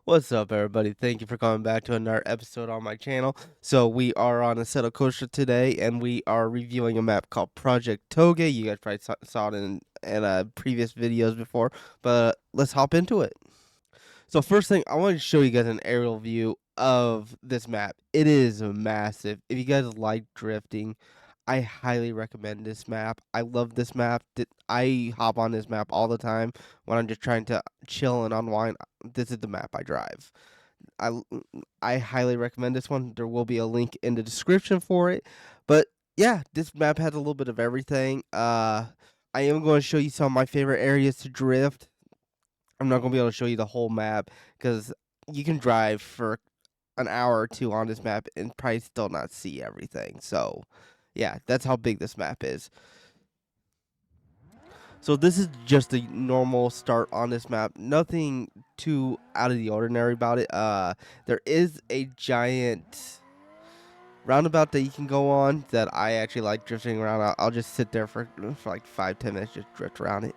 What's up, everybody? Thank you for coming back to another episode on my channel. So we are on Assetto Coaster today, and we are reviewing a map called Project Touge. You guys probably saw it in previous videos before, but let's hop into it. So first thing, I want to show you guys an aerial view of this map. It is massive. If you guys like drifting, I highly recommend this map. I love this map. I hop on this map all the time when I'm just trying to chill and unwind. This is the map I drive. I I highly recommend this one. There will be a link in the description for it. But yeah, this map has a little bit of everything. I am going to show you some of my favorite areas to drift. I'm not going to be able to show you the whole map because you can drive for an hour or two on this map and probably still not see everything. So, yeah, that's how big this map is. So this is just a normal start on this map. Nothing too out of the ordinary about it. There is a giant roundabout that you can go on that I actually like drifting around. I'll just sit there for like 5-10 minutes, just drift around it.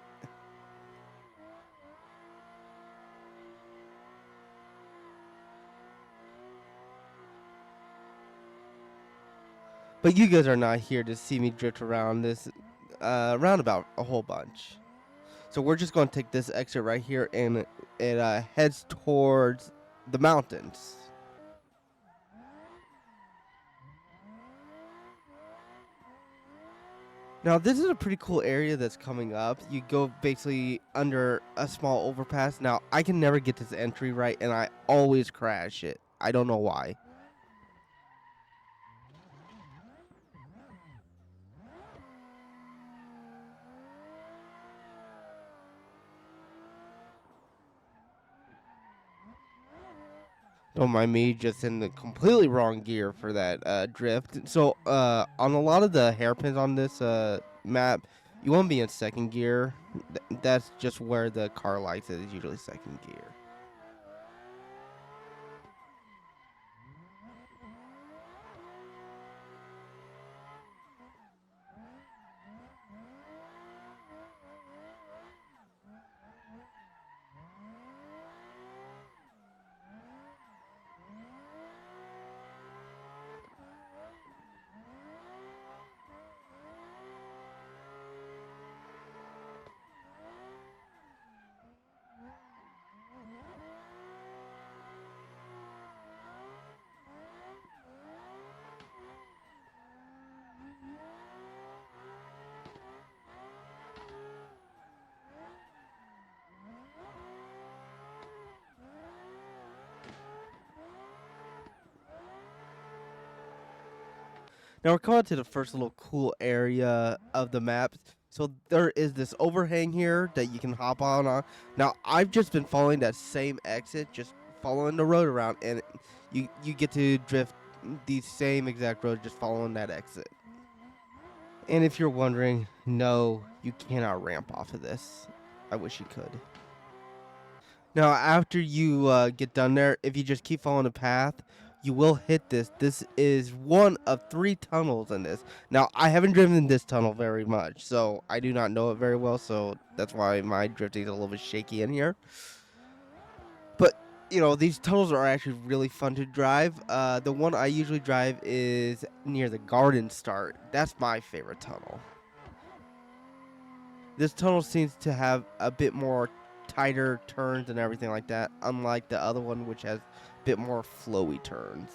But you guys are not here to see me drift around this roundabout a whole bunch. So we're just going to take this exit right here, and it heads towards the mountains. Now, this is a pretty cool area that's coming up. You go basically under a small overpass. Now, I can never get this entry right, and I always crash it. I don't know why. Don't mind me, just in the completely wrong gear for that drift. So, on a lot of the hairpins on this map, you want to be in second gear. That's just where the car likes it, is usually second gear. Now we're coming to the first little cool area of the map. So there is this overhang here that you can hop on. Now I've just been following that same exit, just following the road around, and you get to drift the same exact road, just following that exit. And if you're wondering, no, you cannot ramp off of this. I wish you could. Now, after you get done there, if you just keep following the path, you will hit this. This is one of 3 tunnels in this. Now, I haven't driven this tunnel very much, so I do not know it very well, so that's why my drifting is a little bit shaky in here. But, these tunnels are actually really fun to drive. The one I usually drive is near the garden start. That's my favorite tunnel. This tunnel seems to have a bit more tighter turns and everything like that, unlike the other one, which has a bit more flowy turns.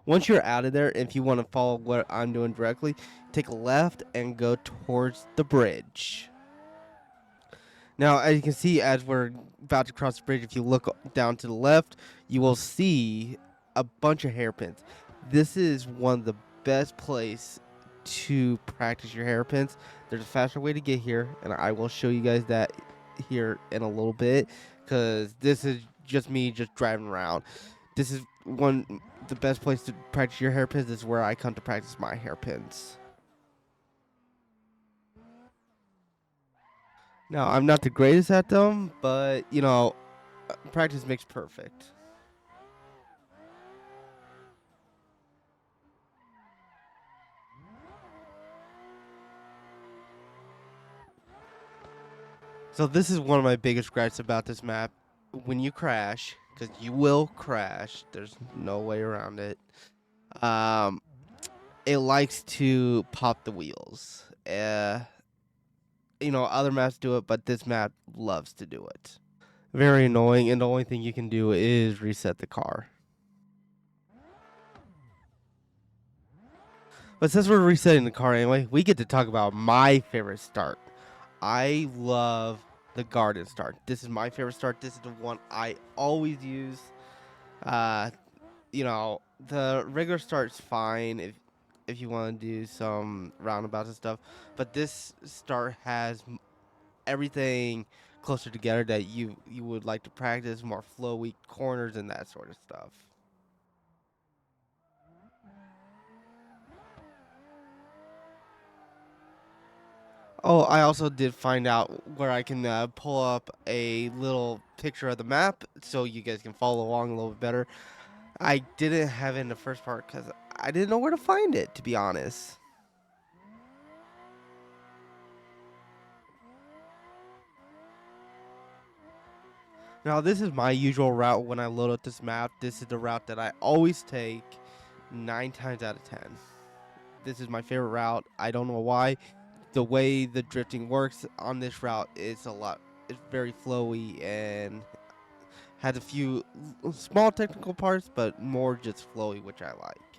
Once you're out of there, if you want to follow what I'm doing directly, take a left and go towards the bridge. Now, as you can see, as we're about to cross the bridge, if you look down to the left, you will see a bunch of hairpins. This is one of the best place to practice your hairpins. There's a faster way to get here, and I will show you guys that here in a little bit, because this is just me just driving around. This is the best place to practice your hairpins. This is where I come to practice my hairpins. Now, I'm not the greatest at them, but, practice makes perfect. So this is one of my biggest gripes about this map. When you crash, because you will crash, there's no way around it. Um, it likes to pop the wheels. Other maps do it, but this map loves to do it. Very annoying, and the only thing you can do is reset the car. But since we're resetting the car anyway, we get to talk about my favorite start. I love the garden start. This is my favorite start. This is the one I always use. Uh, the regular start's fine if you want to do some roundabouts and stuff, but this start has everything closer together that you would like to practice, more flowy corners and that sort of stuff. Oh, I also did find out where I can pull up a little picture of the map so you guys can follow along a little bit better. I didn't have it in the first part because I didn't know where to find it, to be honest. Now, this is my usual route when I load up this map. This is the route that I always take 9 times out of 10. This is my favorite route. I don't know why. The way the drifting works on this route is it's very flowy and has a few small technical parts, but more just flowy, which I like.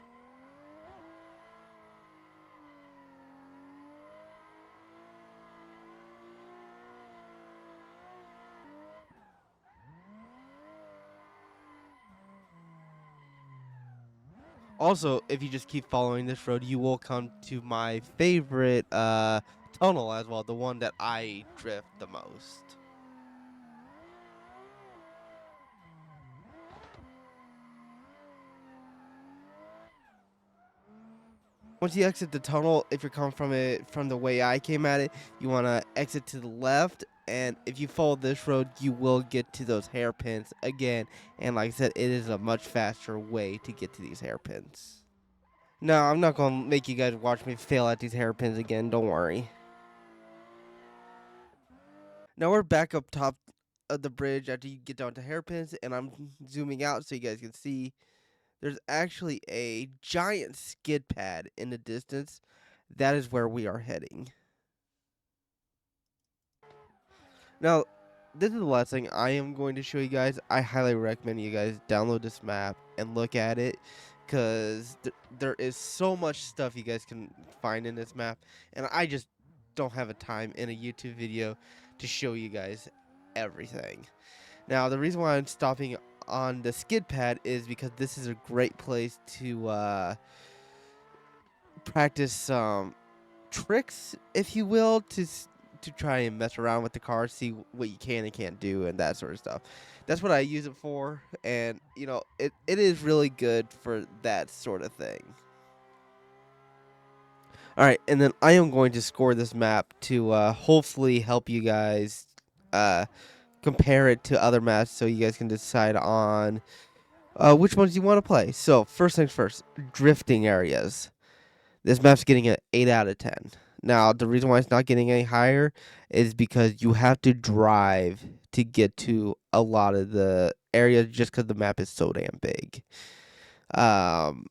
Also, if you just keep following this road, you will come to my favorite tunnel as well, the one that I drift the most. Once you exit the tunnel, if you're coming from it from the way I came at it, you want to exit to the left. And if you follow this road, you will get to those hairpins again. And like I said, it is a much faster way to get to these hairpins. No, I'm not going to make you guys watch me fail at these hairpins again. Don't worry. Now we're back up top of the bridge after you get down to hairpins. And I'm zooming out so you guys can see there's actually a giant skid pad in the distance. That is where we are heading. Now, this is the last thing I am going to show you guys. I highly recommend you guys download this map and look at it because there is so much stuff you guys can find in this map, and I just don't have a time in a YouTube video to show you guys everything. Now, the reason why I'm stopping on the skid pad is because this is a great place to practice some tricks, if you will, to try and mess around with the car, see what you can and can't do, and that sort of stuff. That's what I use it for, and it is really good for that sort of thing. All right, and then I am going to score this map to hopefully help you guys uh, compare it to other maps, so you guys can decide on which ones you want to play. So first things first, drifting areas. This map's getting an 8 out of 10. Now, the reason why it's not getting any higher is because you have to drive to get to a lot of the areas just because the map is so damn big. Um,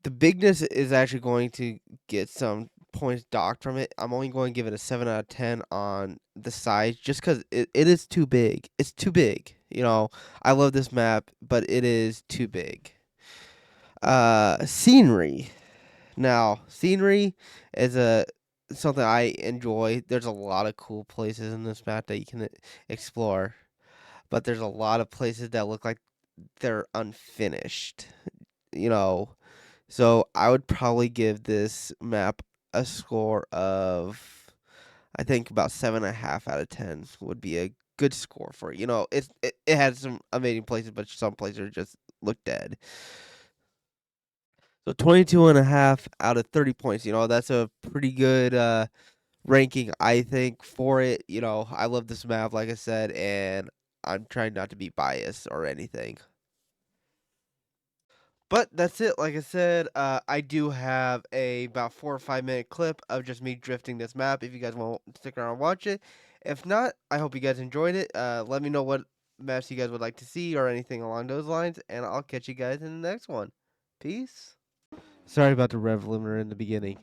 the bigness is actually going to get some points docked from it. I'm only going to give it a 7 out of 10 on the size just because it is too big. It's too big. I love this map, but it is too big. Scenery. Now, scenery is a something I enjoy. There's a lot of cool places in this map that you can explore, but there's a lot of places that look like they're unfinished. You know, so I would probably give this map a score of, I think about 7.5 out of 10 would be a good score for it. It had some amazing places, but some places just look dead. So 22.5 out of 30 points. That's a pretty good ranking, I think, for it. I love this map, like I said, and I'm trying not to be biased or anything. But that's it. Like I said, I do have a about 4 or 5 minute clip of just me drifting this map. If you guys want to stick around and watch it, if not, I hope you guys enjoyed it. Let me know what maps you guys would like to see or anything along those lines, and I'll catch you guys in the next one. Peace. Sorry about the rev limiter in the beginning.